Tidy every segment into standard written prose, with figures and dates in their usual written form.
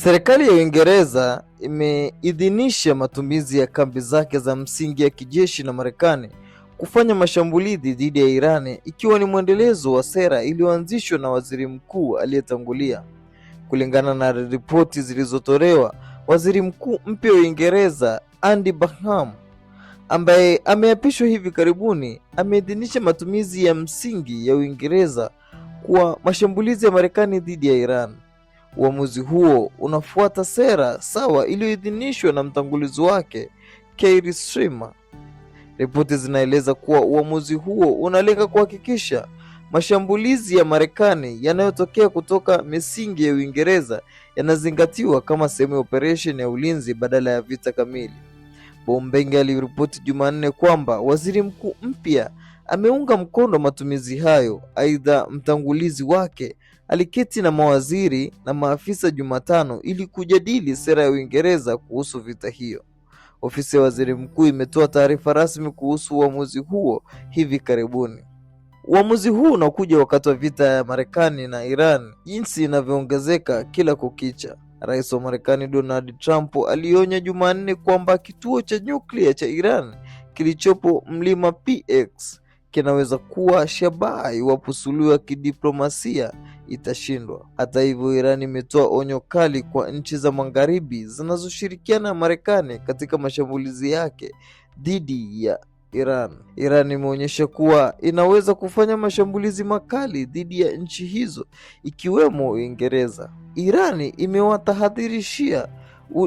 Serikali ya Uingereza imeidhinisha matumizi ya kambi zake za msingi ya kijeshi na Marekani kufanya mashambulizi dhidi ya Iran, ikiwa ni mwendelezo wa sera iliyoanzishwa na waziri mkuu aliyetangulia. Kulingana na ripoti zilizotolewa, waziri mkuu mpya wa Uingereza Andy Burnham, ambaye ameapishwa hivi karibuni, ameidhinisha matumizi ya msingi ya Uingereza kwa mashambulizi ya Marekani dhidi ya Iran. Uamuzi huo unafuata sera sawa iliyoidhinishwa na mtangulizi wake Keir Starmer. Ripoti zinaeleza kuwa uamuzi huo unalenga kuhakikisha mashambulizi ya Marekani yanayotokea kutoka misingi ya Uingereza yanazingatiwa kama sehemu ya operation ya ulinzi badala ya vita kamili. Bombenge aliripoti Jumanne kwamba waziri mkuu mpya ameunga mkono matumizi hayo. Aidha, mtangulizi wake aliketi na mawaziri na maafisa Jumatano ili kujadili sera ya Uingereza kuhusu vita hiyo. Ofisi ya waziri mkuu imetoa taarifa rasmi kuhusu uamuzi huo hivi karibuni. Uamuzi huu unakuja wakati wa vita ya Marekani na Iran jinsi inavyoongezeka kila kukicha. Rais wa Marekani Donald Trump alionya Jumanne kwamba kituo cha nyuklia cha Iran kilichopo mlima PX kinaweza kuwa shabaha iwapo suluhu ya kidiplomasia itashindwa. Hata hivyo, Iran imetoa onyo kali kwa nchi za magharibi zinazoshirikiana na Marekani katika mashambulizi yake dhidi ya Iran. Iran imeonyesha kuwa inaweza kufanya mashambulizi makali dhidi ya nchi hizo ikiwemo Uingereza. Iran imewatahadharishia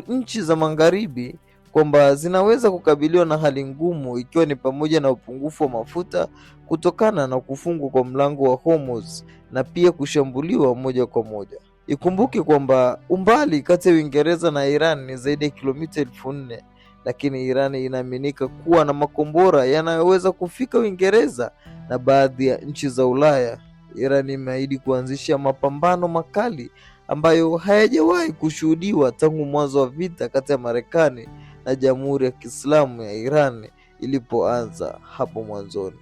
nchi za magharibi kwamba zinaweza kukabiliwa na hali ngumu, ikiwa ni pamoja na upungufu wa mafuta kutokana na kufungwa kwa mlango wa Hormuz na pia kushambuliwa moja kwa moja. Ikumbuke kwamba umbali kati ya Uingereza na Iran ni zaidi ya kilomita 4,000, lakini Iran inaaminika kuwa na makombora yanayoweza kufika Uingereza na baadhi ya nchi za Ulaya. Iran imeahidi kuanzisha mapambano makali ambayo hayajawahi kushuhudiwa tangu mwanzo wa vita kati ya Marekani na Jamhuri ya Kiislamu ya Iran ilipoanza hapo mwanzoni.